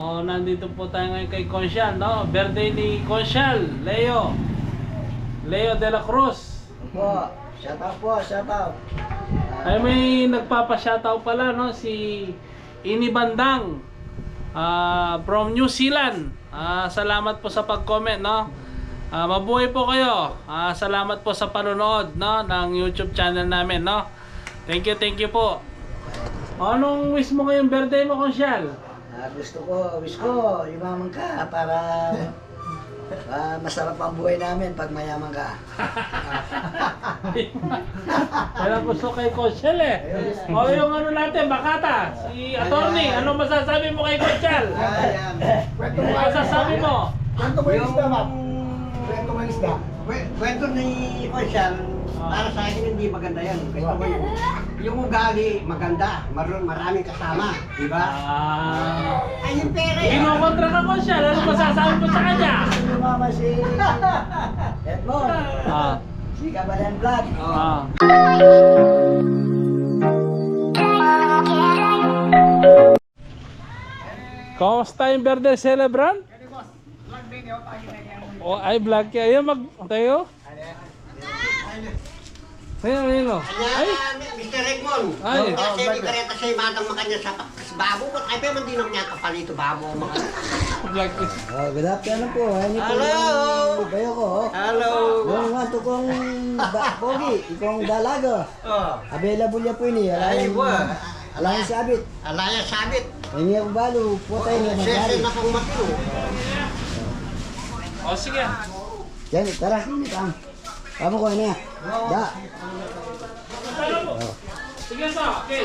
Oh, nandito po tayo ngayon kay Consial, no? Birthday ni Consial, Leo de la Cruz. Po, shout out po, shout out. Ay, may nagpapa-shoutout pala, no? Si Ini Bandang from New Zealand. Salamat po sa pag-comment, no? Mabuhay po kayo. Salamat po sa panonood, no? Ng YouTube channel namin, no? Thank you po. Anong wish mo ngayong birthday mo, Consial? Wish ko, yumaman ka para masarap ang buhay namin pag mayaman ka. Kaya gusto kay Consial eh. O yung ano natin, Bakata, si Attorney, ano masasabi mo kay Consial? Ano masasabi mo? Kwento mo yung isda, ma'am. Kwento mo yung isda. Kwento ni Consial, para sa akin hindi maganda yan. Kwento mo yung ugali maganda, maraming kasama, di ba? Ay, yung pera yan. Kinokontra ka, Consial, ano masasabi mo sa kanya? Mama si Edmond, si Kabalan Vlog. Kamusta yung birthday celebrant? O ay vlog kaya ayun tayo. Ayun. Ay, Mr. Edmond. Ay. Kasi di kareta siya matang makanya sa babo. Ay, pero hindi naman niya kapalito babo. vlog ko. Good afternoon po. Hello. Bayo ko. Hello. Yung nga to kong pogi, ikong dalaga. Available ya po ini. Ay, wa. Alaya sabit. Alaya sabit. Ini ako balo, putay na magari. Sese na pang matino. O sige. Yan, tara, kam. Kamu ko niya. Da. Sige sa. Okay.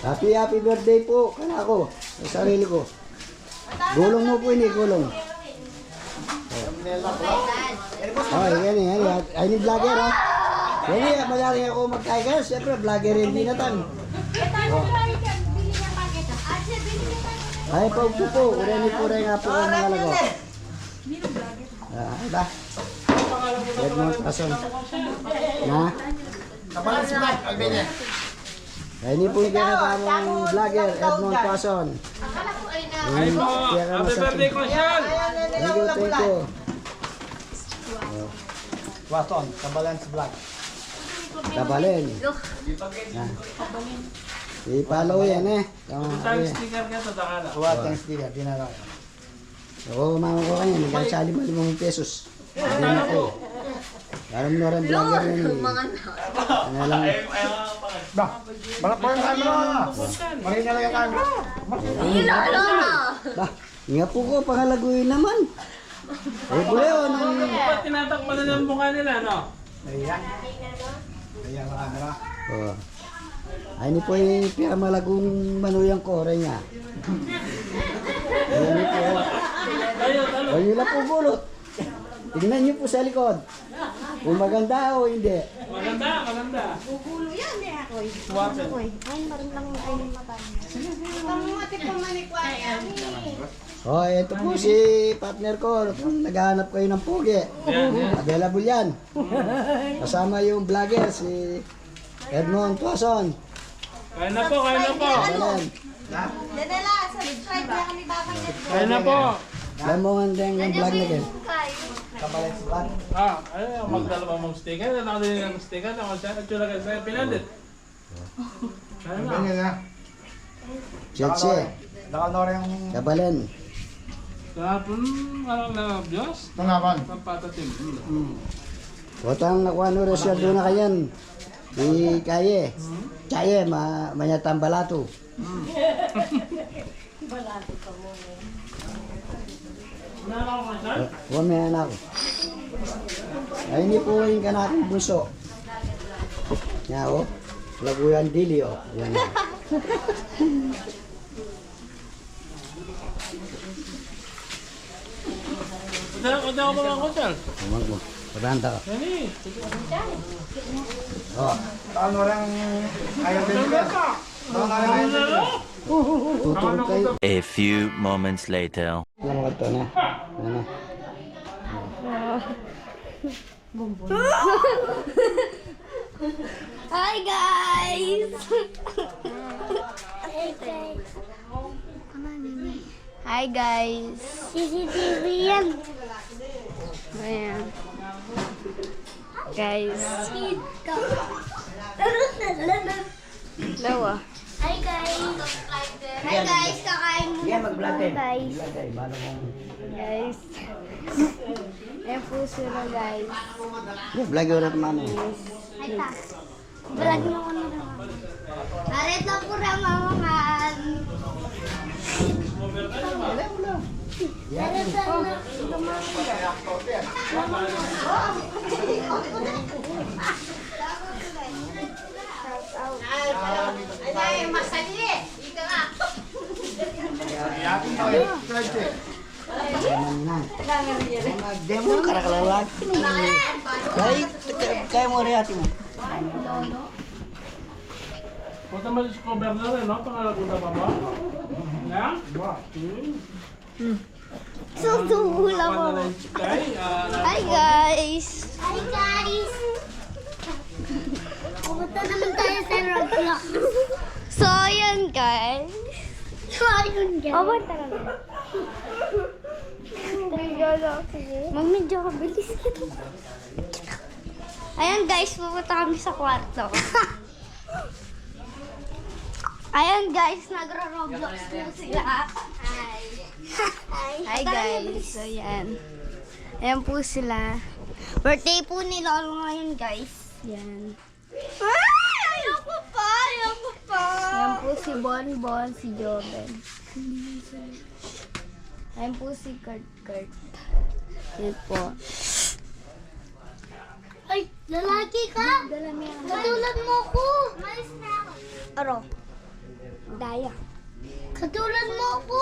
Happy birthday po kana ko. Sa sarili ko. Gulong mo po ini, gulong. Oh, yan. Ay ni vlogger ha. Yan magaling ako magkaya. Siyempre vlogger rin din natan. Ay po po. Urani nga po ang mga lago. Ba. Edmond Pason. Na? Kapalan si Mike, Albania. Ini po yung kinakamang vlogger, Edmond Pason. Ay po. Happy birthday, Consial. Thank you. Wason, Kabalan si Vlog. Kabalin. I-follow yan eh. Tag sticker ka sa dakala. Watang sticker, dinala. Oo, mama ko kanya. Nagkasali mo 5 pesos. Hindi na ko. Alam mo rin vlogger yan eh. Ano lang. Ba, balak mo yung camera. Marina lang yung camera. Ba, nga po ko, pangalaguin naman. Bule o nung... Ba't tinatakpan na ng mukha nila, no? Ayan. Ayan ang camera. Oo. Ay, ni po yung pinamalagong manuyang kore niya. Ayan ni po. O yun lang po bulot. Tignan niyo po sa likod. Kung maganda o hindi. Maganda. Gugulo yan eh ako. Wapen. Ay, maroon lang ay mata niya. Pangmatik pa manikwayan. Oh, ito po si partner ko. Kung naghahanap kayo ng pugi. Yan. Available yan. Kasama yung vlogger si Edmond Pason. Kain na po. Ayan. Dadala, subscribe na kami babay. Kain na po. Alam mo ang yung vlog na kayo. Kabalan si Vlog. Magdala pa mong sticker. Nakadali ng sticker. Nakadala ka sa pinandit. Kain na. Albania na. Chetse. Nakanora yung Kabalan. Kahapon, alam na, Diyos. tungaban. Pampatatim. Kotang nakuha no resya doon na kayan. Di kaye. Kaye, manyatang balato. Huwag may anak. Ay, hindi po yung kanakong bunso. Nga o. Laguyan dili o. Yan o. Kaya ako mga Consial. Umag mo. Pabanta ka. Yan eh. O. Nakanora yung ayaw din ka. Nakanora yung Tutulog kayo. A few moments later. Alam mo ito na. Ano? Hi guys! Hi guys! Hi guys. CCTV yan. Ayan. Guys. Lawa. Hi guys. Hi guys, kakain mo. Yan, mag-vlog din. Guys. Okay, bago mong... Guys. Ayan po sila guys. Vlog yun natin mami. Ay ta. Vlog mo ko na naman. Arit lang po na mamahan. Arit lang na. Ay, masali eh. Ika nga. Demo karakalalak. Kaya mo rin mo. Punta mo sa cover na rin, no? Pangalagutan pa ba? Yan? Susula ko. Hi guys. Hi guys. Pumunta naman tayo sa Roblox. So, ayan guys. Pumunta naman. Mag-medyo ka, bilis kita. Ayan guys, pupunta kami sa kwarto. Ayan guys, nagro-Roblox na sila. Hi. Hi guys. Ayan. Ayan po sila. Birthday po ni Lolo ngayon guys. Yan. Ay! Ayoko pa! Ayoko pa! Ayan po si Bonbon, si Joven. Ayan po si Kurt. Ayan po. Ay! Lalaki ka! Katulad mo ko! Malis na ako. Aro. Daya. Katulad mo ako!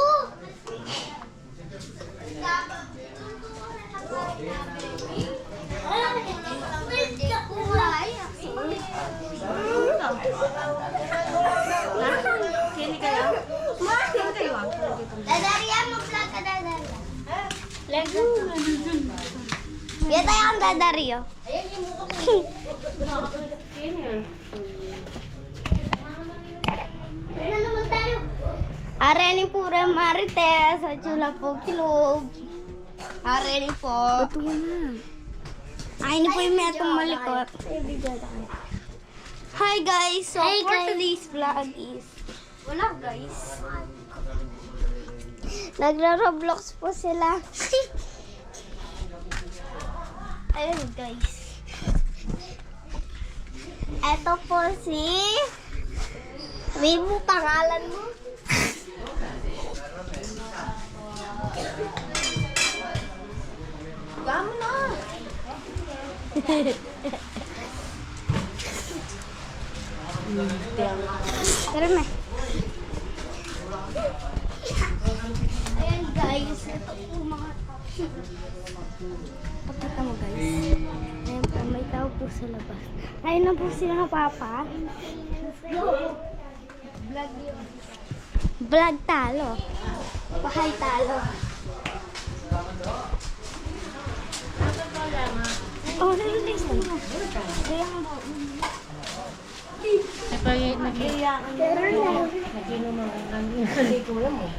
Kini kayo? Kini kayo? Dadariya mo vlog ka dadariya. Yan tayo ang dadariyo. Ano naman tayo? Areni po rin Marites at Chula po Kilog. Areni po. Ay, hindi po yung metong malikot. Hi guys! So for today's vlog is... Wala guys. Nagra-Roblox po sila. Ayun guys. Ito po si... Sabihin mo pangalan mo. Gamo na. Tara na. Ayan guys, ito po mga tao. Pakita mo guys. Ayan po, may tao po sa labas. Ayun na po sila ng papa. Vlog yun. Vlog talo. Bahay talo. Oh, nalilis na mo. Kaya nga po.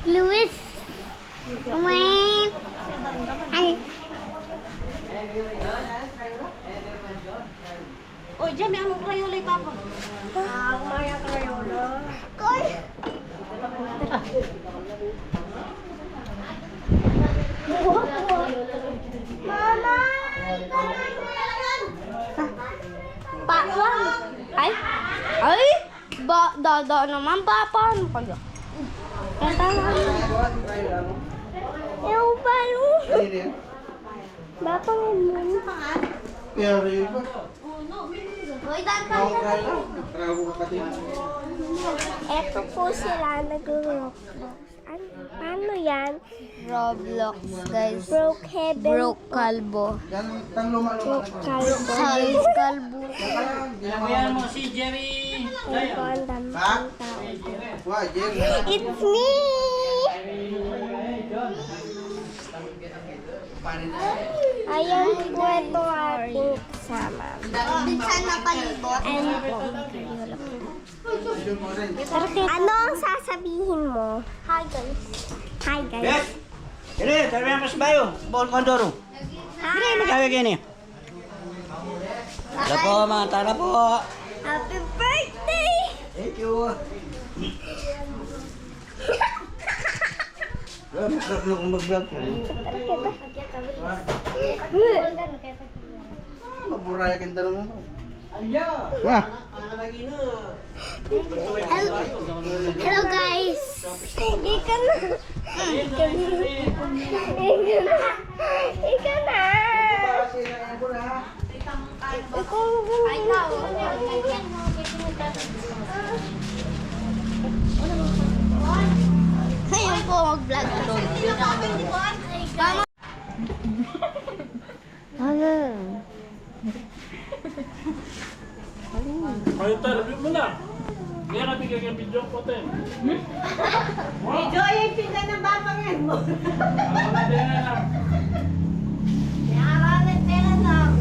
Luis. Wait. Ay. Oy, dyan may anong krayola yung papa. Kumaya krayola. Koy. Mama! Pakwan! Ay! Ay! Dada naman ba? Paano kayo? Kanta naman. Ew, paano? Bapa mo muna. Hoy, danta na. Eto po sila nag-Roblox. Ano yan? Roblox, guys. Broke heaven. Broke kalbo. Broke kalbo. Size kalbo. Ayan mo si Jerry. Ito ang damang tao. It's me! Ayan po ito ating kasama. Sana palibot. And po. Ano ang sasabihin mo? Hi guys. Hi guys. Yes! Kini, tabi ang pasbayo. Bawal kondoro. Kini, magkawag yan eh. Tara po, mga tara po. Happy birthday! Thank you. Masarap na kung mag-vlog ko. Maburaya kang tanong mo. Wah! Hello guys! Ika na! Ika na! Ika na! Ngayon po mag-vlog. Kayo tayo, review mo na. Kaya kami kaya video ko tayo. Medyo yung pinta ng babangan mo. Ako na din na lang. Nakaralan pera lang.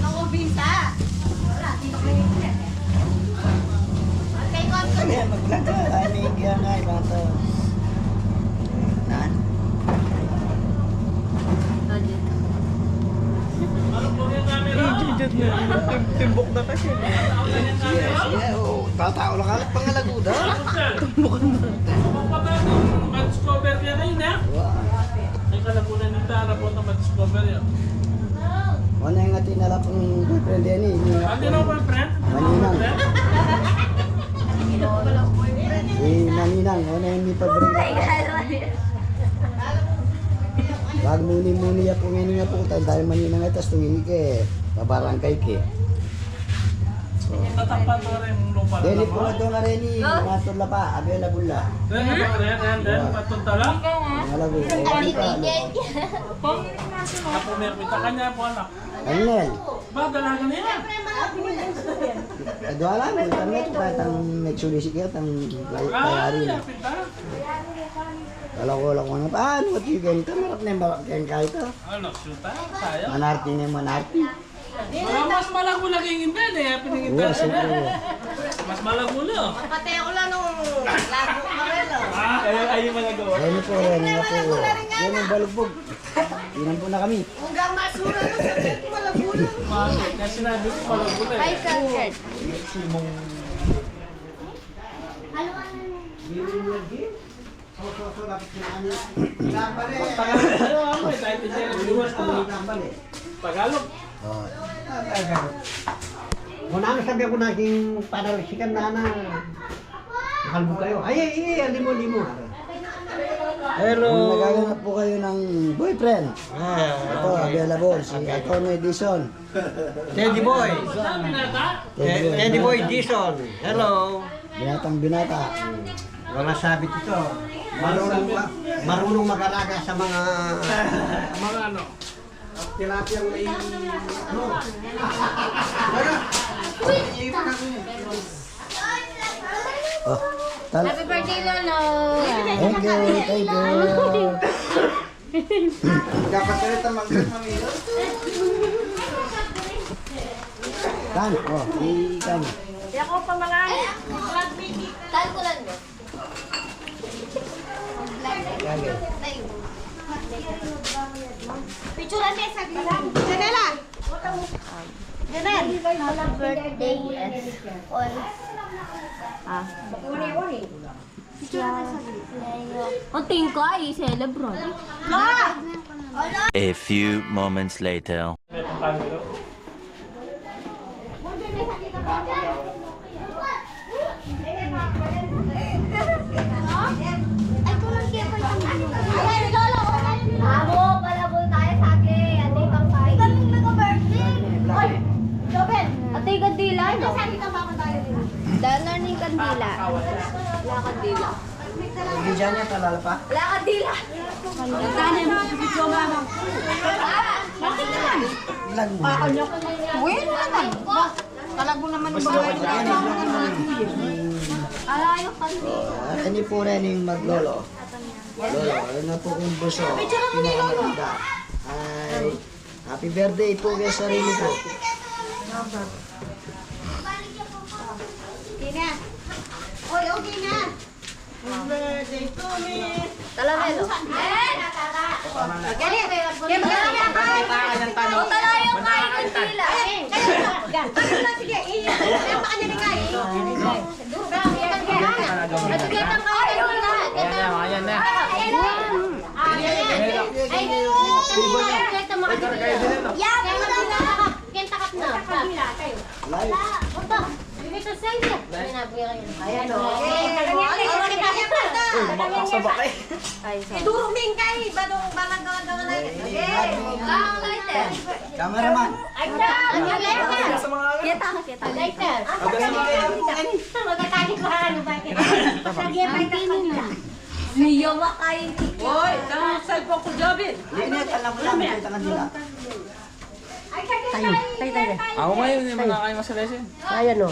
Ako bisa. Wala, dito kayo. Okay, konto. Ayan, mag-vlog ka. Ay, may India nga, ibang to. Nan? Ano po yung camera? Timbok na kasi. Sige, oo. Tatao lang ka. Pangalaguda. Kapag ng ma-discover niya ngayon ha? Ay kalagunan ng tara po na ma-discover yan. Ano yung atin nalap ang boyfriend yan eh. Andi na po yung friend? Maninang. Maninang. Ano yung may paborito. Wag muni-muni ya po ngayon nga po. Tayo maninang ito. Tungi ke. Pabarangkay ke. Tatapan mo rin yung lupa na Dili po naman. na doon nga rin eh. Natula pa. Abel na bula. Then, ito rin, and then, patunta lang. Pangalago. Ako may kita kanya po anak. Anel. Ba, dalaga na yan. Dua lang. Ito na ito. Kahit ang nagsulisik yan. Ang tayari na. Yapit ha? Kalau ko lang ano pa. Ano at yung ganito. Marap na yung balak kayong kahit ito. Ano, shoot ha? Sayang. Manarti na yung manarti. Mas malago lang yung indan eh. Piningin Uwa, siyempre po. Mas malago lang. Pati ako lang nung lago marelo. Ayun mga gawa. Reni po, Reni na po. Yan ang balugbog. Inan po na kami. Kung gamasura na sabi ko malagulan. Kasi sinabi ko malago lang. Hi, Kurt. Tagalog. Ano mo eh? Dahil siya yung viewers ko. Tagalog. Oh. Kung ano sabi ako naging panalisikan na nakalbo kayo. Ay, limo. Hello. Kung nagaganap po kayo ng boyfriend. Ito, available. Si Atty. Edison. Teddy Boy. Sabi na ta? Teddy Boy Dison. Hello. Binatang binata. Wala sabit ito. Marunong mag-alaga sa mga Mga ano? tilapiyang may ano. Oh, Happy birthday, Lolo! Thank you, thank you. Dapat ka rin tamang mamilo. Kan, oh, ikan. Di ako pa mga... Kalkulan mo. Kage. Picturean niya sa lang. Janela! Janel! Happy birthday, all. Uni. Ang tingko ay celebrate. A few moments later. Ay, kung kaya pa ay, lolo! Amo, palabol tayo sa akin. Ate, pang tayo. Kaming nag-birthday. Oy, Jobel! Ate, kandila, no? Saan kita ba tayo nila? Danar ni kandila. Wala kandila. Hindi dyan yan, talala pa. Wala kandila. Tanim, video mama. Bakit naman? Ilan mo? Bueno naman. Talago naman yung bahay. Alayo kandila. Ano po rin yung maglolo? Lolo, ano po kong buso? Pinakamaganda. Ay, happy birthday po kay sarili po. Okay na. Oy, okay na. Birthday to me. Tala Melo. Galing. Kaya magkakami ang kain. O tala yung kain ng tila. Ano na, sige. Kaya makanya ni kain. At sige, ang kain. Ayan na. Kentakap na. Dito sa iyo. Ayan o. Idurong din kay. Badong balang gawa-gawa na. Cameraman. Kita. Lighter. Magkakain pa ano ba? Sige, Niyo makain. Linet, alam mo lang, kita ka nila. Ako ngayon, hindi man kayo masalasin. Ayan o.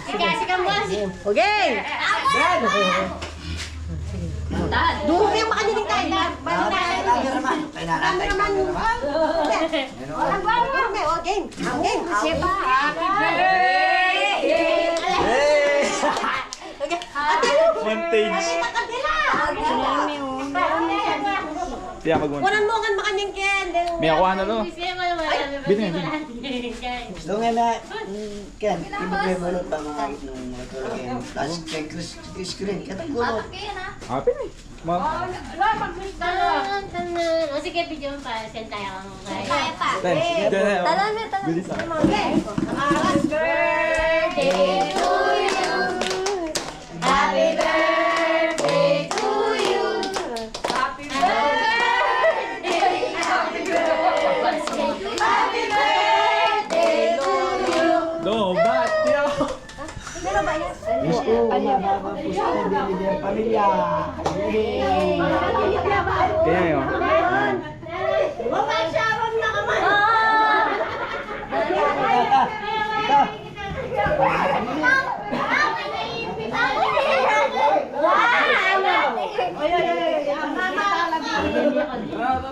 Sige kang boss. Okay. Durong yung makaniling tayo. Cameraman. Cameraman. Durong game. Game. Siapa? Montage. Tiya mag-montage. Walang mo kan makanyang ken. May ako ano no? Binin. Gusto nga na, Ken, ibigay mo lang pa mga nung matulog yan. Tapos kay screen, katang gulot. Happy na. Ma'am. Sige, video pa. Send tayo. Kaya pa. Thanks. Tala Melo. Bilis ah. Happy birthday to you. Happy birthday to you. Happy birthday. Happy birthday. Happy birthday to you. No, bat. Tiya. Gusto, mababa po sa bibigyan ng pamilya. Kaya yun. Sharon na naman.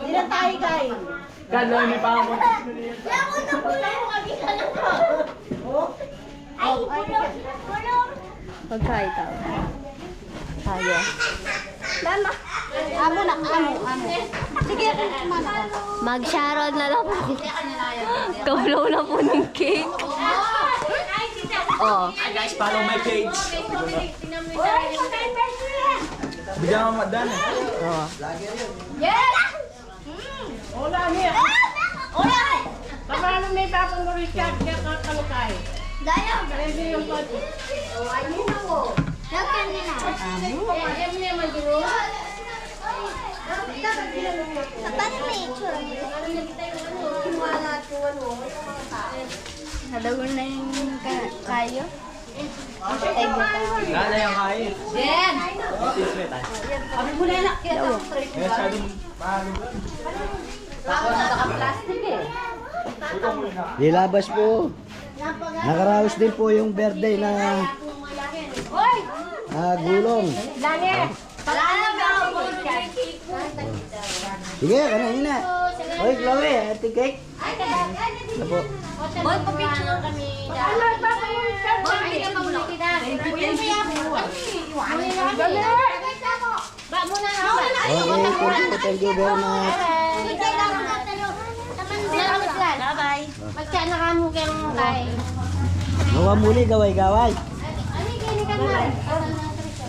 Ilan tayo guys? Kalo, may pa ako. Pagkain tayo. Tayo. Lama. Amo na, amo. Sige, mama. Mag-shoutout na lang po. Kablaw na po ng cake. Oh. Guys, follow my page. Bigyan mo madan eh. Hola, niya. Hola. Paano may papang Richard kaya kakalukay? Dayo. Pwede yung pati. Ayun ako. Lakan nila. Ayaw mo naman duro. Paano may itsura nila? Nadagon na yung kayo. Ay, buta. Lala yung kain. Jen! Tismet ah. Sabi mo na yan. Kaya masyadong palo. Ako na naka-plastic eh. Dilabas po. Nakaraos din po yung birthday na Hoy! gulong. Dani! Palala ba ako? Sige, kanina. Oy, Chloe, ate cake. Ano po? Boy, pa-picture kami. Ano ba pa yung chat? Boy, ay ka muna kita. Kuya mo yan. Dali! Ba muna na. Okay, thank you very much. Bye-bye. Magkano ka mo kayong kay? Gawa muli, gaway-gaway. Ano yung ka mo?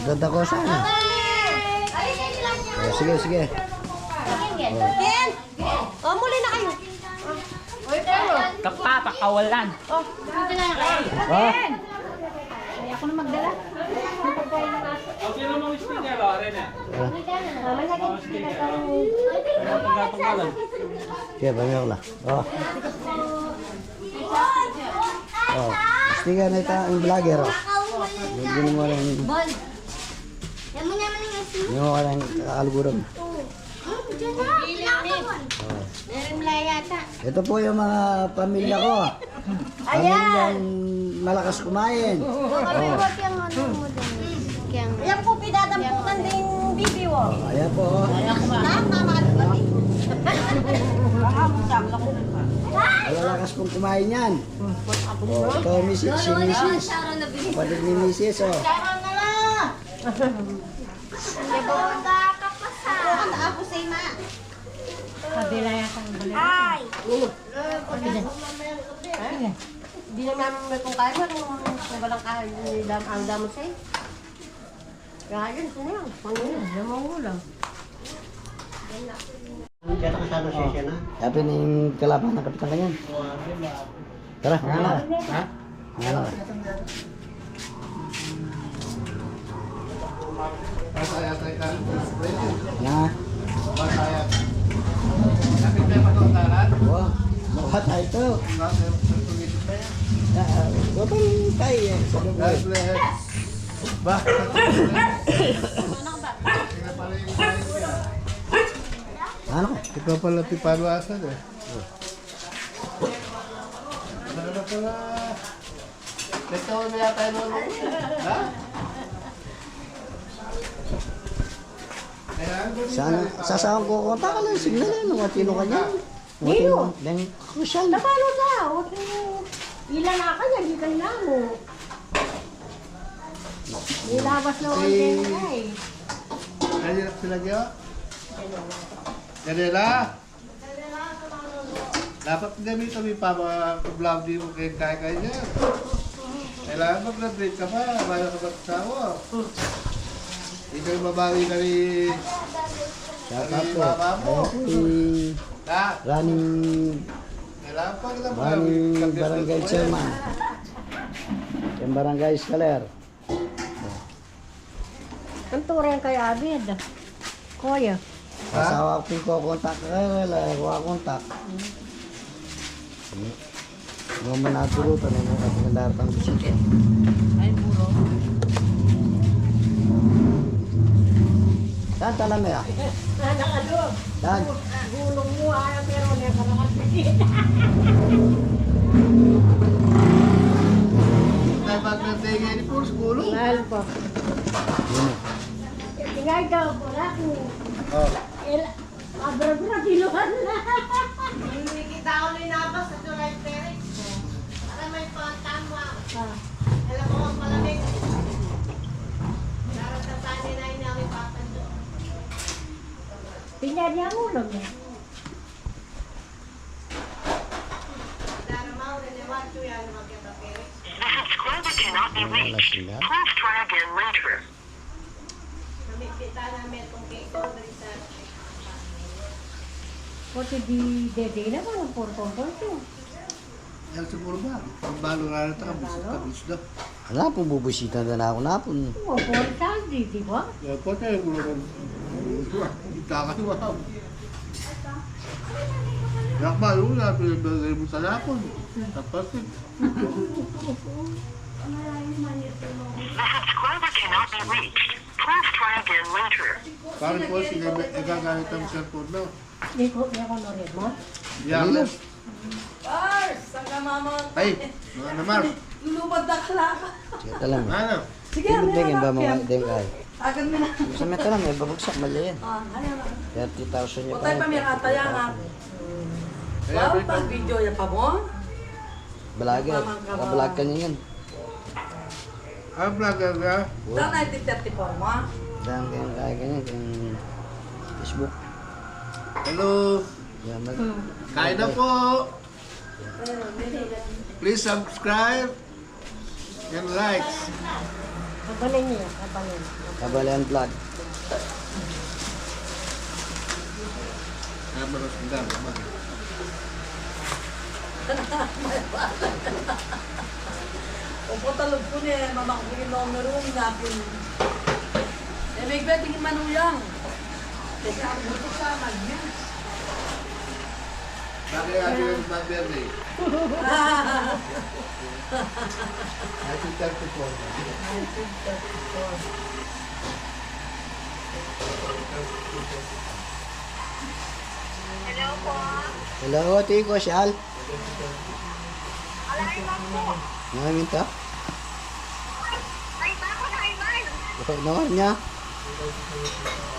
Ganda ko sana. Oh, sige, sige. Ken! O, muli na kayo. Oy, pero. Kapapakawalan. Oh, dito na kayo. Oh, Ay, ako na magdala. Okay na mga sticker, Loren eh. Pagkatunggalan. sige, pamilya ko lang. Oh. Oh, sticker na ito ang vlogger. Oh. Hindi mo lang, Bon. Yan mo naman yung asin. hindi mo lang kakalugurong. Diyan na. Pinakabon. Meron lang yata. Ito po yung mga pamilya ko. Pamilyang malakas kumain. Huwag yung ano mo din. Kiyang... Ayan po, pinadamputan din bibi wo. Ayan po. Oh. Tama, mahal ba? Malalakas pong kumain yan. Oh, ito si Mrs. Kapatid ni Mrs. Oh. Ay! Hindi na namin may kung kaya kung walang kain ang damo sa'yo. Kaya yun, sino yan? Ano yun? Namangulang. Diyan na kasano siya na. Sabi na yung kalaban ng kapitan kanyan. Tara, nga na. Ha? Nga na. Nga. Wah, bawa tayo ito. Gotong tayo eh. Sabi ko eh. Ano ka? Ikaw pala pipaluasan eh. Ano na pala? Ito na yata yung lolo. Ha? Sana, sasawang ko konta ka lang. Signal eh. Matino ka niyan. Matino. Then, crucial. Napalo na? Huwag yung ilan na kanya, hindi ka na mo. Nilabas na ang tena eh. Kanina sila gyo? Kanila? Dapat gamit kami pa mga vlog di mo kayo kaya niya. Kailangan mag-graduate ka pa, bago ka magsawa. Hindi kayo mabawi ka ni... Shout out po. Mama mo. Ha? Running Kailangan pa kita mabawi. barangay chairman. Yung barangay scholar. Ang turing kay Abid. Kuya. Asawa ko ko kontak ka wala ko kontak. Mo man naturo to na mga pagdaratang bisita. Ay, puro. Dan talam ya. Anak ano? Dan. Gulong mo ayaw pero hindi ka nakasakit. Tayo mag-graduate kayo ni Puro Skulo. Mahal po. Tingay daw po na ko. Oh. Abra-bra, kiluhan na. Hindi kita ako linabas sa July Ferry. Para may pangtama. Alam mo ang malamig. Naratasan nila yung namin papando. Tingnan niya ang ulog niya. Dara mo, niliwan ko yan magkita Ferry. Wala sila. Namipita namin itong cake ko dari sa... Kasi di dede na ba ng portong-portong. Yan siguro ba? Ang balo na rin kabis daw. Wala po bubusita na ako na po. Oo, portal, di ba? Yan po tayo gulo kan. Kakaliwa. Yakbalo na, pinagdagay mo sa lapon. Tapos eh. Parang po sila nagagamit ang cellphone daw. Di ko na rin mo. Yan lang. Mars! Saka mama! Ay, mga namar. Lulubad na kala ka! Kita lang. Ano? Sige, Hindi tingin ba mga dengkay? Agad mo na. Sa meta lang may babagsak mali yan. Ano na? 30,000 niya Patay pa may ataya nga. Kaya Wow, pag video yan pa mo? Balaga. Balag ka niya yan. ang vlogger ka? Saan 1934 mo? Dahil kaya kaya ganyan. Kaya Facebook. Hello. Yan, Kain na po. Please subscribe and likes. Kabalin niya, kabalin. Kabalian vlog. Kaya malas ang dami. Opo talog po niya, mamakbigin mo ang naroon natin. Eh, may tingin manuyang. Kasi ang buto sa mag-news. Bakit ate yung birthday? Happy 34. Hello, Tiko, Shal. Mga minta? Ay, bako na, Iman! Bakit naman niya?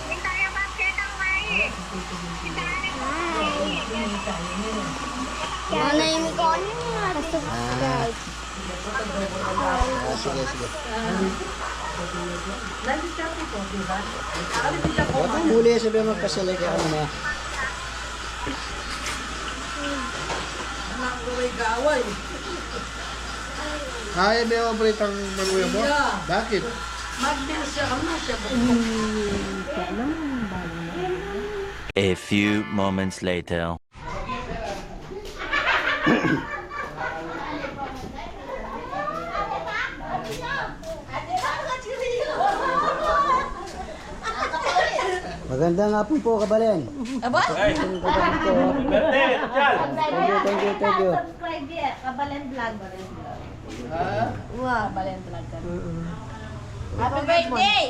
Minta yung basket ang may! Nanahimik ko ano yung subscribe. Sige, sige. Nandito siya po, di ba? Huwag kang huli, sabi magpasalay ka na. Anak ko may gaway. Ay, may operate ang manuya mo? Bakit? Mag-bill siya, ano siya po? A few moments later. Maganda nga po, Kabalen. Aba? Ang kabalan ko. Thank you. Subscribe niya, Kabalen Vlog. Wow, Kabalen Vlog ka. Happy birthday!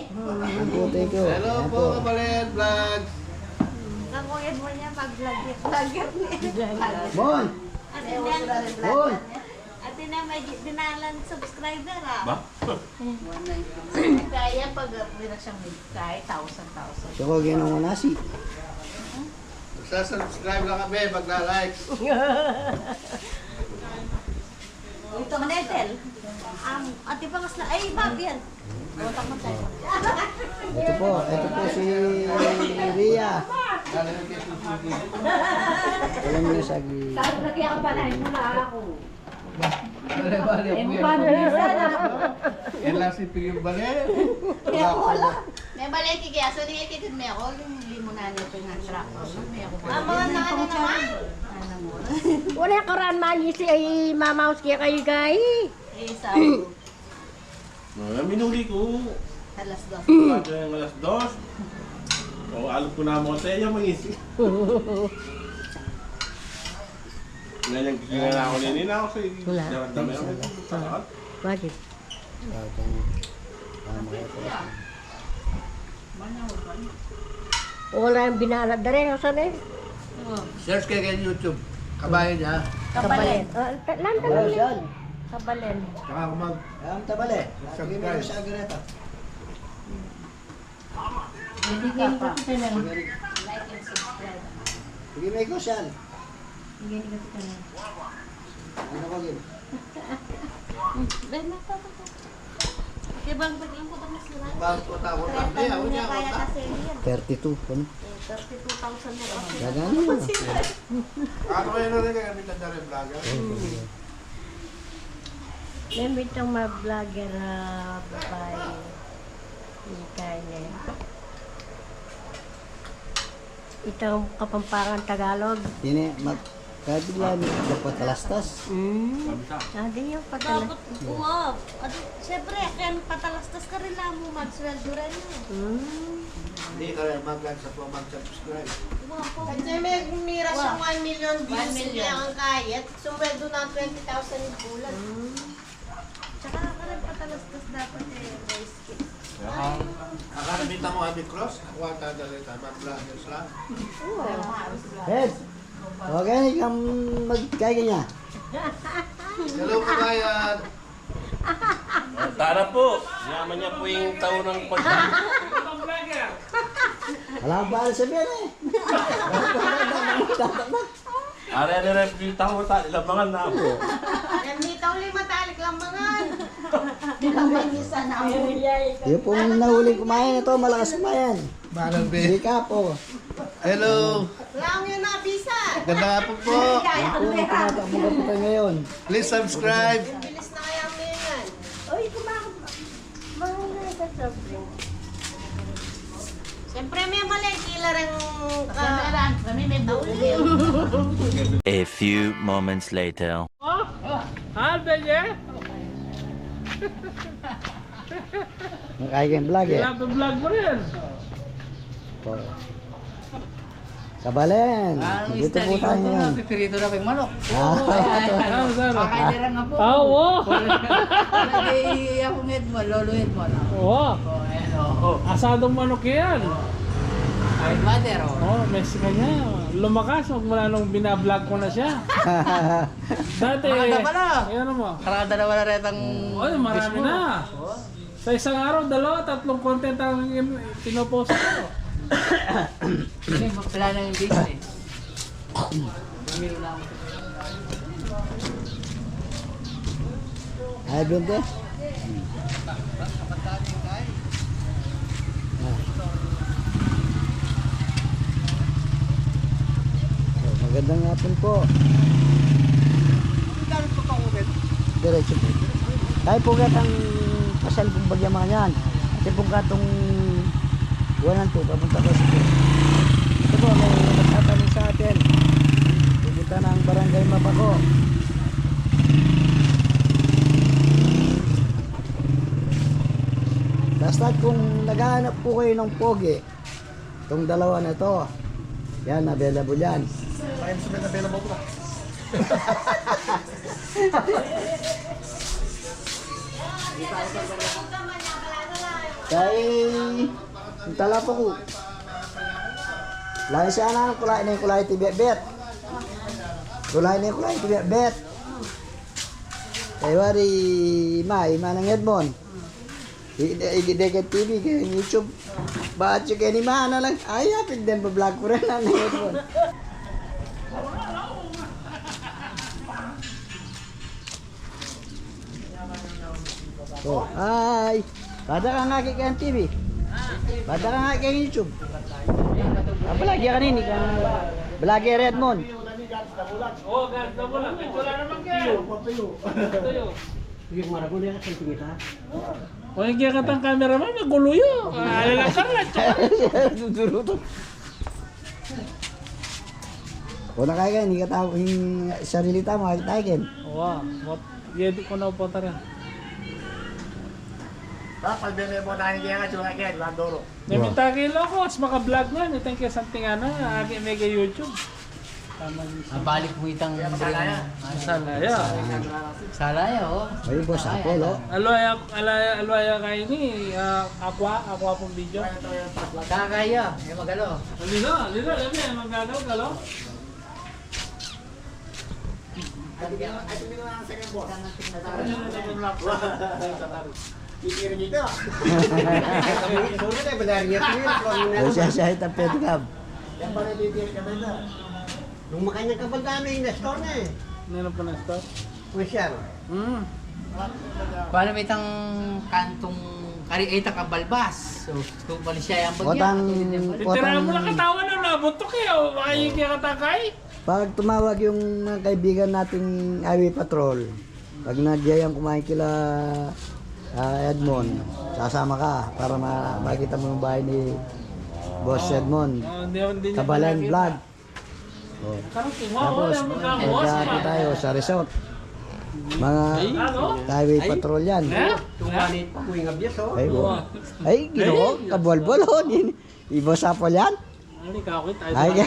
Thank you. Hello Ayan po, Kabalen Vlogs. Nakuhin mo niya mag-vlog niya. Vlogger niya. Bon! Bon! At na may dinalan subscriber ah. Kaya pag wala siyang kahit 1,000. Siya ko ginong nasi. Magsasubscribe lang kami, magla-likes. Ito Netel. Ate Pangas na. Ay, Bob yan. Botak mo tayo. Ito po si Ria. Alam niyo sa Lagyan ka pala. Mo na ako. Yan lang si Pigil Balen. May baleti kaya. So, nilititid mo ako. Yung limunan nito yung truck. May ako pa. Mga na ano naman? Wala karan man si ay mamaus kaya kayo guys. Isa. Minuli ko. Alas 2. Bago yung alas 2. O, alam ko na mo sa'yo, mag-isip. Ngayon, kaya ako ninin ako sa dami ako. Bakit? Wala yung binalad na rin. Saan eh? Search kayo kay YouTube. Kabayan niya. Kabalen. Lanta lang Yan. yun. Kabalen. Tsaka ako mag... Ayan, tabale. Sige mo sa Agareta. Sige mo ko siyan. Ano ko gin? Kibang biglang ko damas na. Bakit ko tawag lang? Hindi, ako niya ako Kaya ta. kasi yan. 32. Ano? 32,000 na kasi. Gagano mo. Ako kayo na rin kaya kami tanda rin vlogger. Lemit ang mga vlogger na babae. Ikay niya. Itong Kapampangan Tagalog. Dini, kahit bigla dapat talastas. Hindi yung patalas. Dapat, wow. At syempre, kaya patalastas ka rin lang mo magsweldo rin mo. Hindi ka rin mag-like sa mag-subscribe. Wow, po. Kasi may mira siyang 1 million 1 views million. niya ang kaya. Sumweldo na 20,000 yung bulan. Tsaka ka rin patalastas dapat eh. Boys kids. Akaramitan mo Ate Cross, ako ang tadalita, mag-vloggers lang. Head! Okay, kang magkaya niya. Hello kabayan! Tara po. Yaman niya po yung taon ng pagkakas. Wala kang bahala sabihin eh. Are-are-rep yung taon sa ilabangan na po. Nandito ulit matalik lang mga. Yung pong nahuli kumain ito, malakas kumain. Manang be. Sikap po. Hello! Wala akong yung nabisa. Ganda nga po po! Yung pong tinatakbo ka po tayo ngayon. Please subscribe! Bilis na kaya mo yan. Uy, mga sa sobrang. Siyempre may mali. Kila rin Kami may buli. A few moments later. Albe, Nakaya kayong vlog eh. vlog mo rin. Kabalen. Dito po tayo ngayon. Pipirito na kayong manok. Kakain nga po. Oo. Lagi ako head mo, lolo head mo. Oo. Asadong manok yan. Ay, mother, Oh, Mexican niya. Lumakas magmula nung binablog ko na siya. Dati, Maganda pala. Ano mo? Karada na wala rin ang... Oh, marami na. Sa isang araw, 2, 3 content ang pinopost ko. Hindi, magpala na yung base eh. Mamilo na ako. Ay, Bente. Magandang hapon po. Diretso po. Tayo po gatang pasal kong bagyaman yan. Kasi po gatong buwanan po, papunta ko sa po. Ito po, may nagtatanong sa atin. Pupunta na ang barangay Mapaco. Basta kung naghahanap po kayo ng pogi, itong dalawa na ito, yan, available yan. Ayun sa available ko. Kay tala po ko. Lain siya na kulay na yung kulay tibet-bet. Kulay na yung kulay tibet-bet. Kay wari ima ng Edmond. Ideket TV kay YouTube. Ba't siya kay ni Mana lang. Ay, hapit din pa vlog ko rin na ng Edmond. Oh, ay. Bada ka nga kay TV. Bada ka nga kay YouTube. Balagi ka nini kang balagi Redmond. Oh, ganda mo lang. Wala naman kayo. Tuyo. Yung mara ko na kasi tingita. O yung kaya katang cameraman, magulo yun. Alala ka lang. Tuturuto. O na kaya hindi ka tao yung sarili tamo, makikita ka. Wow. Yedi ko na po tara. Pag beme mo na niya nga chunga kaya Landoro. Namitagi lang ako. As maka-vlog nga. Thank you something ano. Agi mega YouTube. Tama niyo. Balik mo itang Salaya. Salaya, oh. Ayun po sa Apollo. Alwaya kayo ni Aqua pong video. Kakaya, may magalo. Lino, lami, magagaw galo. Ikirin dito. Sorry na, balariya ko yun. O siya itang pedicab. Yan pa rin titirin ka dito. Nung makanyang kapag namin, na-store na eh. Meron po na stop. Masyal. Paano may itang kantong itang kabalbas. So, kung pala siya yung Potang, Titira mo lang katawan na nabuntok kayo. Baka yung kaya katakay. pag tumawag yung mga kaibigan nating highway patrol, pag nagyayang kumain kila Edmond, sasama ka para makita mo yung bahay ni Boss Edmond. Hindi niya Kabalan makita. Vlog. Oh. Tapos, nagkakita tayo sa resort. Mga highway patrol yan. Tumanit pa ko yung abyas oh. Ay, ginoo, kabol-bol oh. Ibos Apol yan. Hindi ka ako. Ay,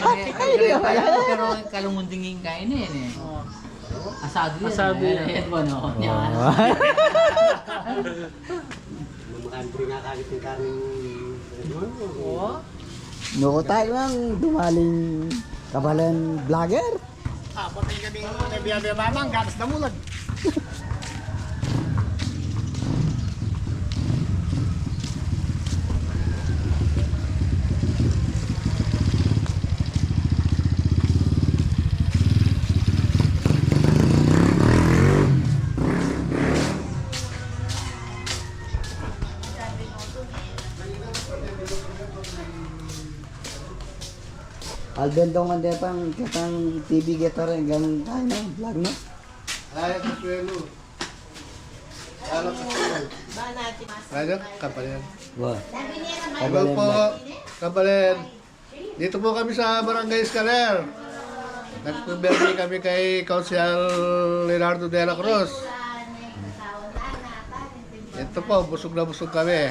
Pero kalungundingin kain eh. Asado yan. Asado yan. Yan mo, no? Yan. Makandri nga kagit yung kaming... Nuko tayo lang, dumaling kabalan vlogger. Patay kami ng biya-biya mamang, gatas na mulag. Alben dong ande pang katang TV getar gang tayo no vlog no. Ay, kasuelo. Alam ko. Ano? Kapalan. Wah. Hello po, Kapalan. Dito po kami sa Barangay Escaler. Nagpabirthday kami kay Council Leonardo de la Cruz. Ito po, busog na busog kami.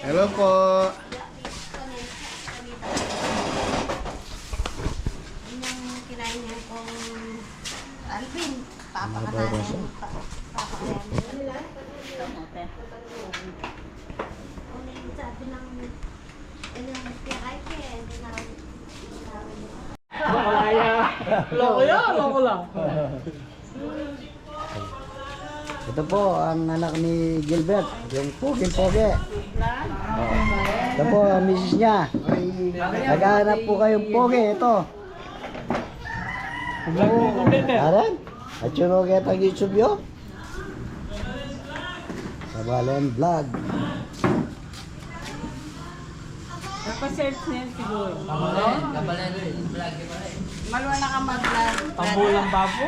Hello po. Kinain niya kong Alvin. Papakatahan niya. Sabi ng Loko yan, loko lang. Ito po ang anak ni Gilbert, yung puging-pogi. Ito po ang misis niya. Naghahanap po kayong pogi, ito. Aran? At yun o kaya tag YouTube yun? Kabalen Vlog. Nagpa-search na yan siguro. Malwa na ka mag-vlog. Pambulang babo.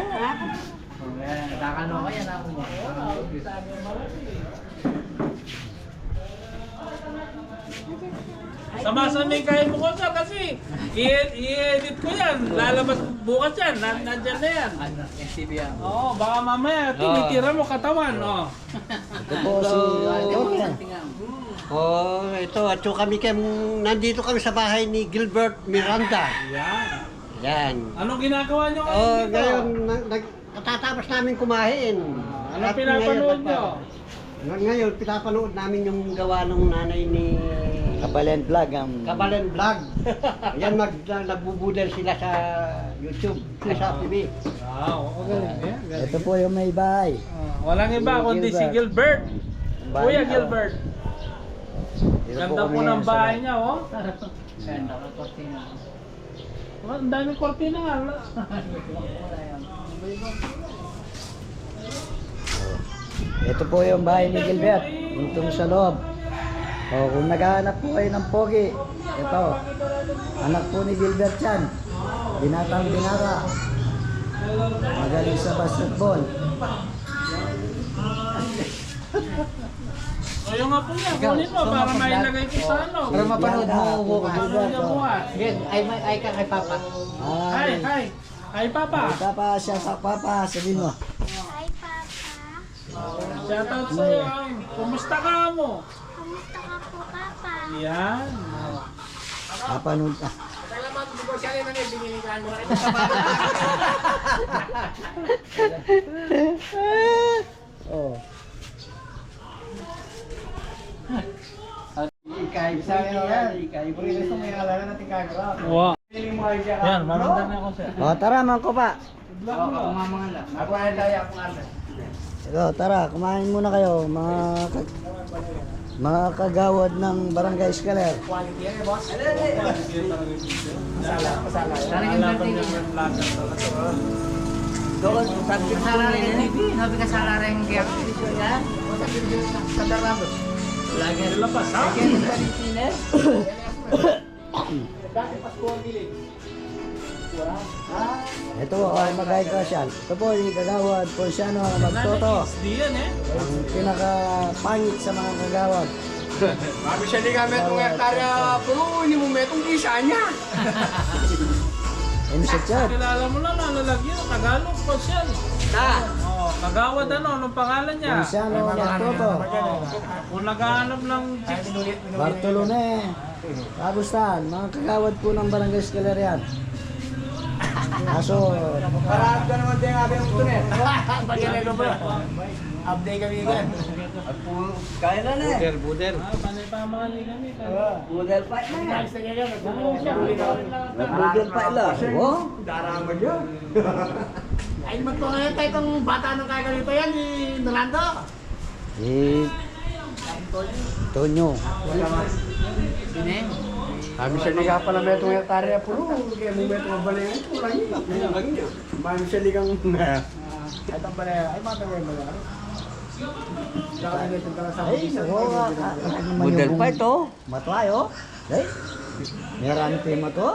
Sama-saming kain mo ko sir kasi i-edit ko yan. Lalabas bukas yan. Nandyan na yan. Oo, baka mamaya tinitira mo katawan. Oh. Ito po si Tony. Oh, ito. At so nandito kami sa bahay ni Gilbert Miranda. Yan. Yan. Anong ginagawa nyo Oh, ngayon dito? ngayon, katatapos namin kumain. Anong pinapanood nyo? Ngayon, pinapanood namin yung gawa ng nanay ni Kabalen Vlog. Kabalen Vlog. Ayan, nagbubudel sila sa YouTube, sa TV. Wow, okay. Ito po yung may bahay. Walang iba kundi si Gilbert. Kuya Gilbert. Ganda po ng bahay niya, oh. Ganda ng kortina. Oh, ang daming kortina nga. Ito po yung bahay ni Gilbert. Itong sa loob. O, kung naghahanap po kayo ng pogi, ito. Anak po ni Gilbert yan. Binatang binara. Magaling sa basketball. O yung nga po yan, kunin mo para mailagay ko sa ano. Para mapanood mo bukas. Ay Hi, Hi, Papa. Papa, siya sa Papa, sabihin mo. Hi, Papa. Shoutout sa'yo. Kumusta ka mo? Kumusta ka po, Papa? Yan. Papanood ka. Oh. Wow. Yan, mamanda na ako sir. O, tara mga kopa. Ito, tara, kumain muna kayo, mga kagawad ng Barangay Escaler. Doon, sabi ka sa lareng TV, sabi ka sa lareng kaya yan. Sa darabo. Lagi ang lapas, ha? Kaya sa Pilipinas. Ito po, ay mag-hydrosyal. Ito po, yung kagawad, Ponsiano, Magtoto. Diyan eh. Ang pinaka-pangit sa mga kagawad. Mami siya di kami itong hektarya puro, hindi mo metong isa niya. Ano siya chat? Kilala mo na, nalalagyan. Tagalog po siya. Oh, kagawad ano, anong pangalan niya? Ponsiano, Magtoto. Kung naghahanap ng chicks, Bartolome. Kabustan, mga kagawad po ng Barangay Escaler yan. Kaso, Para ka naman din nga yung tunet. Pagkakalo ba? Update kami yan. Kaya na na. Buder. panay pamali kami. Budel pa na. nabudol pa ila. Oh, Daraman yun. Ay, magtungayan tayo itong bata ng kaya ganito yan, ni Nolando. si Tonyo. Sine? Mami siya di ka pala metong hektarya puro, kaya mo metong mabalay ito. Lang niya. Mami siya di kang... Ay, tambala ay matawin mo lang. Ay, Budel pa ito. Matwayo. Ay, meron pa yung mato.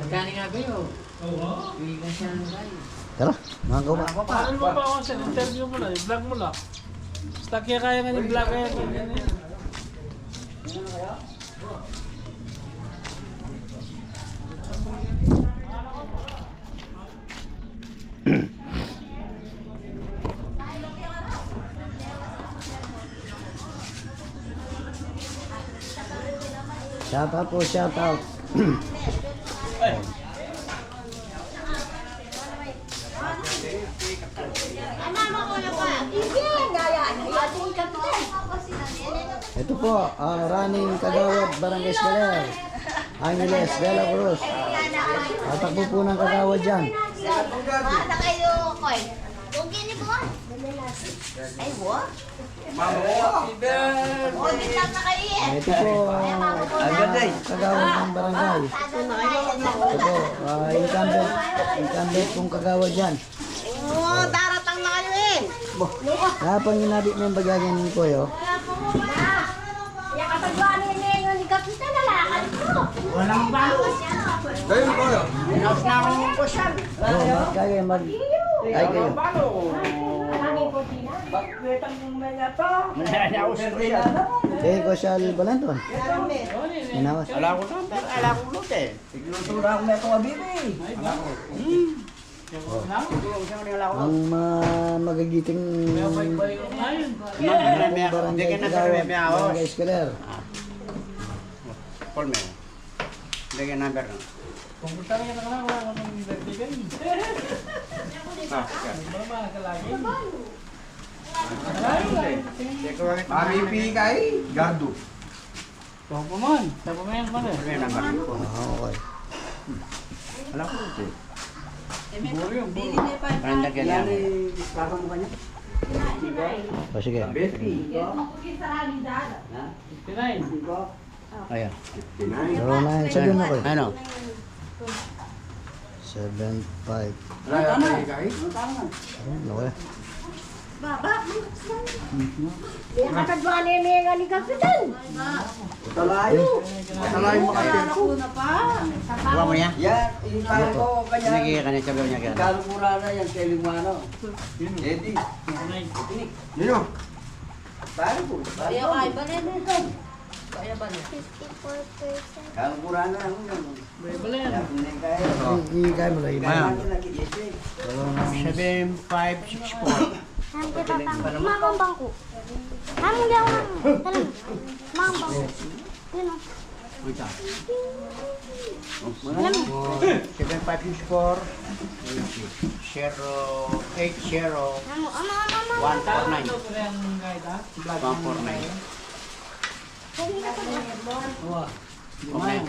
Magkani nga ba yun? Bigyan siya ng guys. Tara, mga kupa. Paano mo pa ako sa interview mo lang, i-vlog mo lang. Basta kaya nga yung vlog kaya ganyan eh. Shout out po, shout out. Ito po, ang running kagawad Barangay Escaler, Angeles de la Cruz. Tatakbo po ng kagawad dyan. Mata kayo, Koy. Kung gini po ah. Ay, what? Oh, ditap na kayo eh. Ito po, kagawad ng barangay. Ito po, incumbent pong kagawad dyan. Oo, daratang na kayo eh. Kapag ginabi mo yung bagagin ko yun, Yung katagwaan ni Kapitan na lakad ko. Walang bago. Kayo ko yun. Hinaus na ako ng kusyan. bakit kayo ay kayo. Hinaus na kusyan. Kayo ko siya Balanton. Hinawas. Ala ko na, pero ala ko lot eh. Siglusura ako na itong abibi. Ala ko. Ang magagiting barangay kagawad, barangay scholar. Call me. Bigyan number na. Pamipi kay Gardo. Bigyan number. Okay. Ala ko lot eh. Parang lagyan yan. O sige. Ayan. Laro na yun. Sabihin mo ko. Ano? 7-5. Kay? Ano kaya? Yung katagwaan ni Kapitan. Talayo mo kasi. Buka mo niya? Yan, inipahan ko kanya. Pinagigil ka niya, sabihin niya kaya. Kalmura na yan, kailing mo ano. Eddie. Nino? Paano po? Kaya kay ba na ito? Kaya ba na? 54%. Kalmura na ako yan. Ikay mo lang. Ayan. 7564. Saan kita tangko? Makang bangko. Hamong di ako hamong. Tala. Makang bangko. Yun o. Wait ah. Alam mo. 7564 80 Amo. 149. 149. Okay.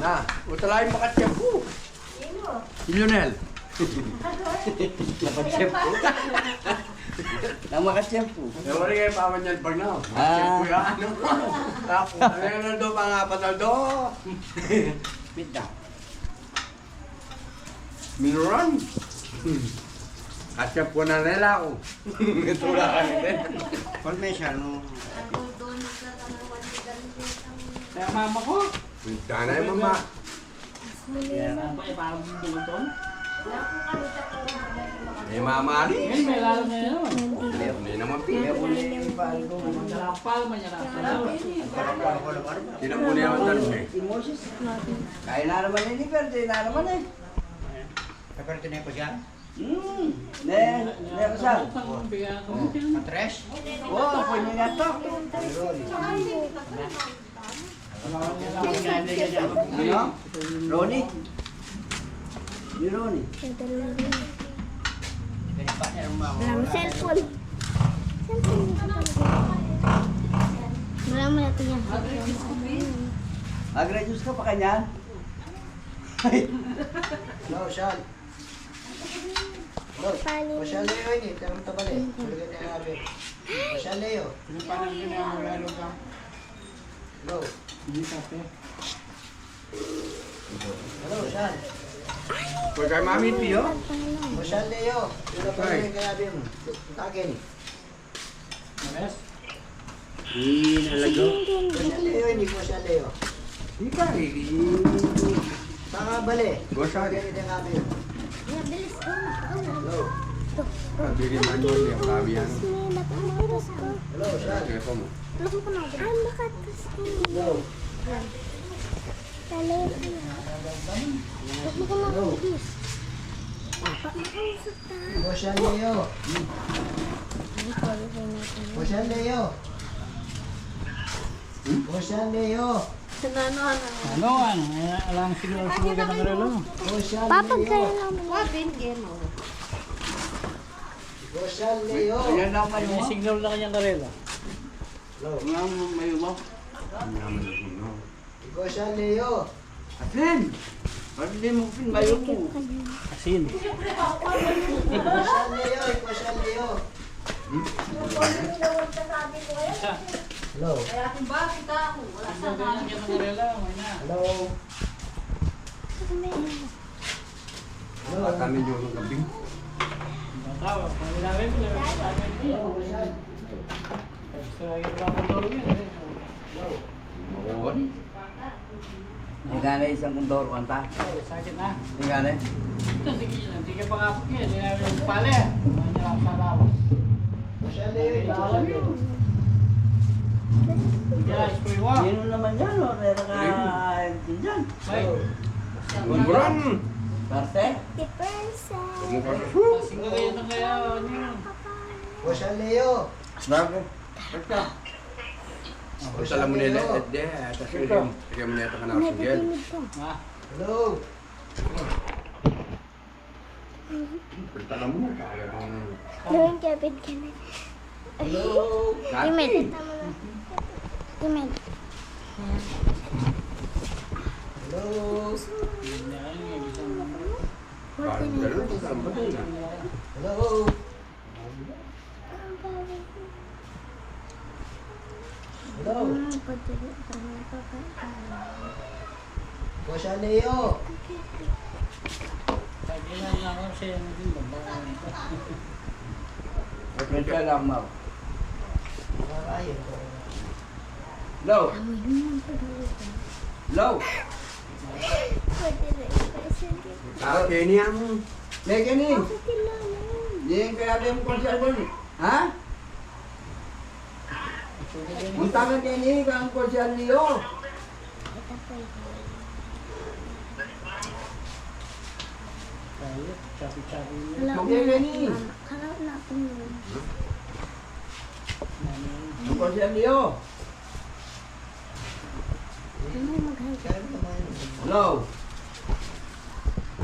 Na, utalay mo ka tiyempo. Lionel. Napag-chef po. Nang makachempo. Ewan kayo pa man yan pag na. Tiyempo yan. Ako, ano na do mga pataldo. Bida. Minuran. Kasyap ko na nila ako. Tula ka nila. Formation. Kaya mama ko. Tanay mama. Eh mama ni. Ngayon may lalo na yun. Hindi naman pili. Malapal, manyarapal. Tidak po niya ang tanong eh. Kaya na naman ini, pero di na naman eh. Pero tinay ko siya. Ne ko sa. Matres. Oh, pwede nga to. Ano? Ronnie? Ni Ronnie? Walang cellphone. Wala mo natin yan. Agrejus ka pa kanyan? No, Sean. No, o siya Leo ini, pero tabali. Suligan niya nga rin. O siya Leo. Hello. Hello, Sean. Pwede kayo mami piyo? O siya Leo. Sino pa rin kaya mo? Takin. Inalago. O siya Leo ini, o siya Leo. Ika eh. Saka bali. Gosa. Ganito yung kami. Bilis ko. Hello. Bigyan man mo niya. Kami yan. Hello, Sean. Telepo mo. Alam ko na. Ay, makatas ko. Hello. Tali. Huwag mo ko makabis. Makausap tayo. O siya Leo. O siya Leo. O siya Leo. Alang siguro ka ng relo. O siya Papag kayo Leo. lang. O siya Leo. Ayan lang kayo. Signal na kanyang karela. Hello. Mayo mo. O siya Leo. Asin! Ba't hindi mo pinmayo mo? Asin. Ikuasyan Leo, ikuasyan Leo. Hello. Kaya kung ba, kita ako. Wala sa Hello. Hello. Kami yung gabing. Mawon. Hindi ka na isang kundor, kanta. Sakit na. Hindi ka na. Hindi ka pangapot niya. Hindi namin yung pala. Hindi na sa lawa. Ikuasyan Leo, ikuasyan Leo. Kaya, spray mo. Sino naman yan, o? Kaya dyan. Bay. Bulan! Parte? Kasing ka kayo na kaya. Ano yun? Ikuasyan Leo. Bago. Basta. Ikuasyan Leo. Ha? Hello. Gawin kapit ka na. Hello. Timid. Timid. Hello. Hello. Hello. Ikuasyan Leo. Sabi na lang ako siya yung naging babae. Pwede lang mo. Ayun. Low! Low! Kenny ang... Kenny! Hindi yung kaya din mo konsyal doon. Ha? Punta ka Kenny, kang konsyal niyo. Chapi-chapi. Okay, Kenny. Harap natin yun. Ang konsyal niyo. Ano mag-high? Low!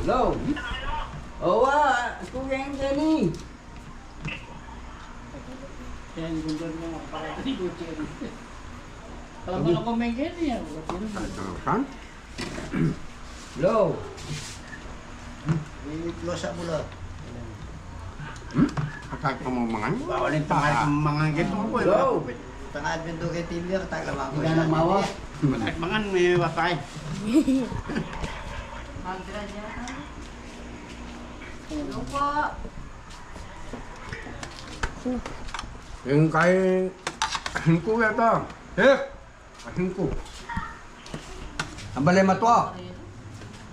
Low! Owa! Ako kayang Kenny. Kaya yung gundor niya makapakita ni Gutierrez. Alam mo na kung may ganyan. Saan? Low! I-close up mo lang. Kakak ka mo mga nyo? Bawal yung tangal ang mga ganito ko. Low! Tangad mo doon kay TV, kataglaman ko. Hindi ka nang mawa. Mangan may watay. Ano po? Yung kay... Ahin ko yata. Ahin ko. Ang balay matwa.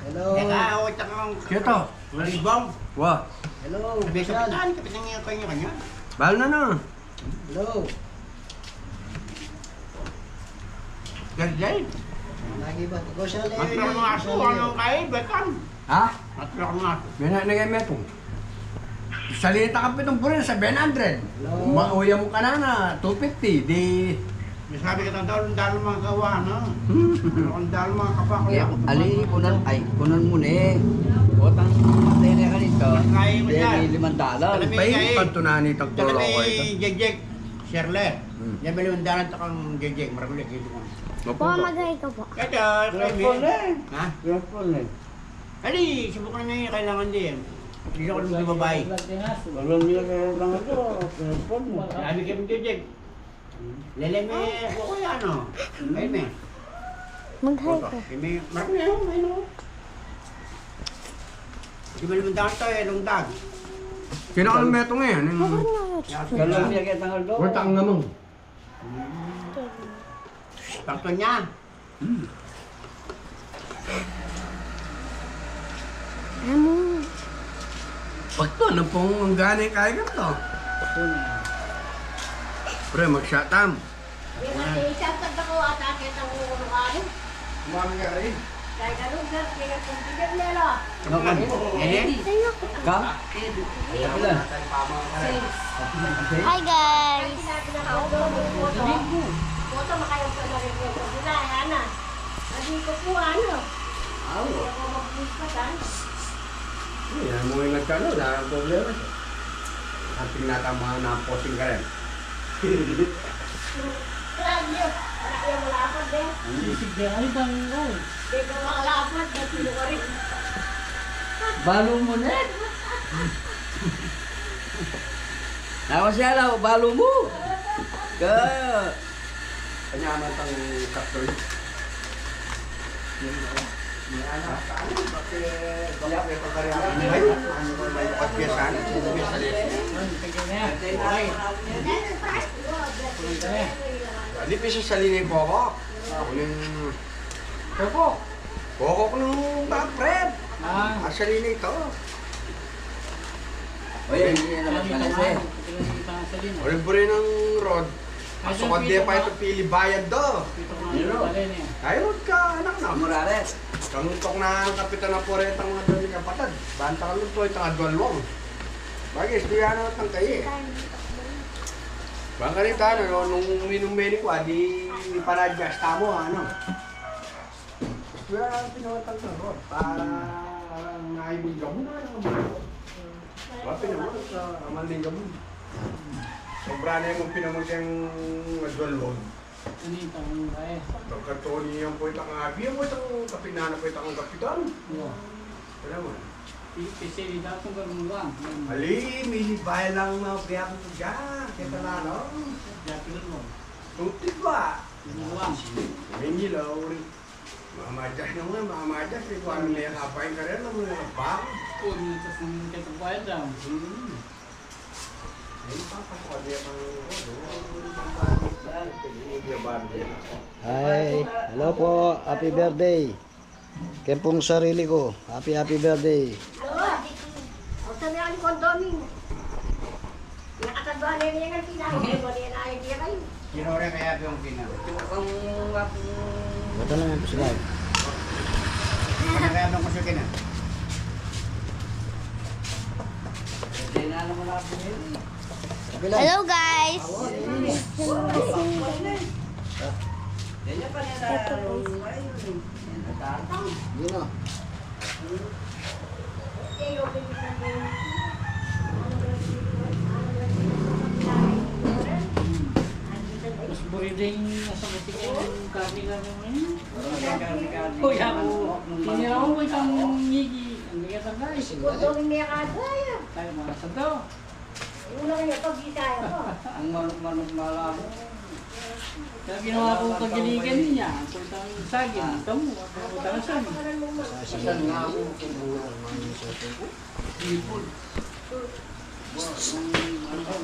Hello. Teka, ako tsaka ang Kito. malibang. Wah. Hello. Kapitan, kapitan niya kanya-kanya. Bahal na na. Hello. Gajay. Lagi ba? Ikuasyan Leo. Matlo ng aso, anong kaya, bekan. Ha? Matlo ng aso. Bina na kayo metong. Salita ka pitong purin sa 700. Hello. Mauya mo ka na 250. Di... May sabi ka ng dalo mga gawa, no? Ang dalo mga kapako. Ali, kunan, ay, kunan mo ni. Otang matay ka nito. Kaya mo yan. $5. Alam mo yung kay- Pantunani Dala tagtolo ko ito. may jejek, Sherlet. Yan ba yung dalan ito kang jejek, maragulit ito ko. Po, mag-high ka po. Kaya, kaya Ha? Grapol na. Ali, subukan niya yung kailangan din. Hindi ako naman babae. Walang nila kaya lang ito. Grapol mo. Sabi kayo ng jejek. Lele me, ako kaya ano? Ay me. Mag-high ka. May marami ako, may no. Di ba naman dahan tayo, long dag. Kinakal metong eh. Galang niya kaya tangal do. Wala namang. Takto niya. Amo. Pag to, ano pong gani kaya ka to? Pre, mag-shatam. Isasag ako at akit ang ulo-ano. Umami ka rin. Kaya ganun, sir. Kaya kung tigil nila. Ano ka? Nene? Ka? Wala. Hi guys! Boto makayag ka na rin ko. Sila, Ana. Hindi ko po ano. Hindi ako magpuspatan. Yan mo yung nagkano, wala kang problema. Ang tingnan mga naposing ka rin. Anak yung malapad din. Sisig din. Ay, bang, ay. Hindi ko makalapad. Dati ko rin. Balo mo na. Nawa siya lang, balo mo. Ka. Kanyaman tang kaktoy. Hindi pa siya sa linya Bokok. Koko. Bokok ng Fred. Ah. Sa linya ito. Oy, hindi na naman kalase. Ulit po rin ng road. Pasukad din pa ito pili bayad do. Ayaw ka, anak na. Murares. Kanutok na ang kapitan ng Poreta mga dami kapatid. Banta ka luto itong adwalwang. Bagay, estudihan na itang kayo eh. Bangka rin tayo, nung minumeni ko, di panadjust mo, ano. Estudihan na pinawatang na road para naibig ka muna. Wapin naman sa amanding ka muna. Sobra na yung pinamag yung adwalwang. Pagkatoni yung po itang abi, yung po itang kapinana po itang kapitan. Ano mo? Pisili dapat ng garmulang. Ali, may bahay lang na priyak ko dyan. Kita na, no? Tutik ba? May nilaw rin. Mamadyas naman, mamadyas. Kung ano na yung kapain ka rin, naman yung bang. Kung ito sa kitang daw. Hi, hello po. Happy birthday. Kempong sarili ko. Happy birthday. O sa niya ang kondomin. Nakatadwa na niya ng pinang. Kaya mo niya na ay diya kayo. Kinore kaya yung pinang. Bato lang yan po sila. Kaya yung masukin na. Hindi na naman ako nila. Hello guys! Yun o. Mas buriding nasa butik yung karni-karni mo yun. Uy, ako. Tinira ko itang ngigi. Ang ligatang guys. Kondomin niya kadaya. Tayo mga santo. Una niya pag-isaya ko. Ang manok malamo. Kaya ginawa ko kagiligan niya. Ang pultang sagin. Ito mo. Ang pultang sagin. Saan nga ako?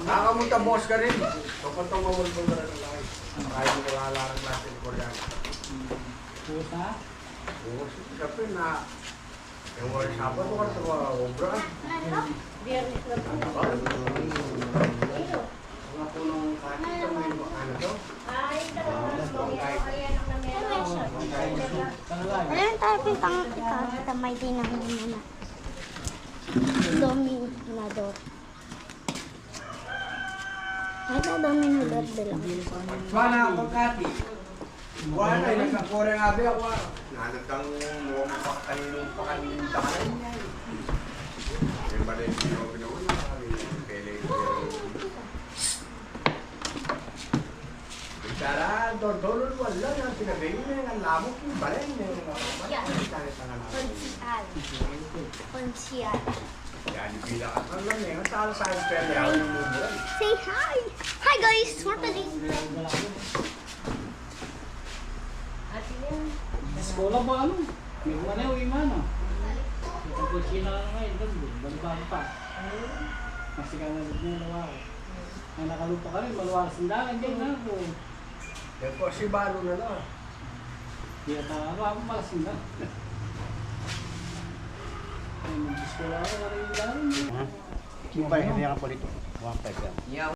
Nakamunta boss ka rin. Kapag itong mamulpong na rin ang lahat. Kaya mo kalalarang natin ko yan. Puta. Kasi na, yung wala sabat mo ka sa mga obra. Biyernes na po. Mga punong kakita mo yung ano to? Ay, ayan ang namero. Alam tayo pintang kita may tinang muna. Dominador. Ito dominador bilang. Wala ako kati. Wala, nagkakore nga ba ako. Nanagkang mo pakaninong pakanintakan niya. Yung ba rin ginawa na pele. Bicara, dodolol wala na pinabili na ng lamok yung balay niya. Konsyal. Konsyal. Yan, bila ka pa lang eh. Ang tala sa akin pwede ako ng mumuran. Say hi! Hi guys! We're playing. Eskola ba ano? May mana yung imana. Ito po sila na ngayon. Balibang pa. Kasi ka na din yung lawa. Ay nakalupa ka rin. Maluwaras ang dalan. Diyan na ako. Yan po si Balo na lang. Di ata ako. Ako pala sinda. Ay, mag-eskola ako. Maraming dalan. Hindi ka po dito. 1.5 yan.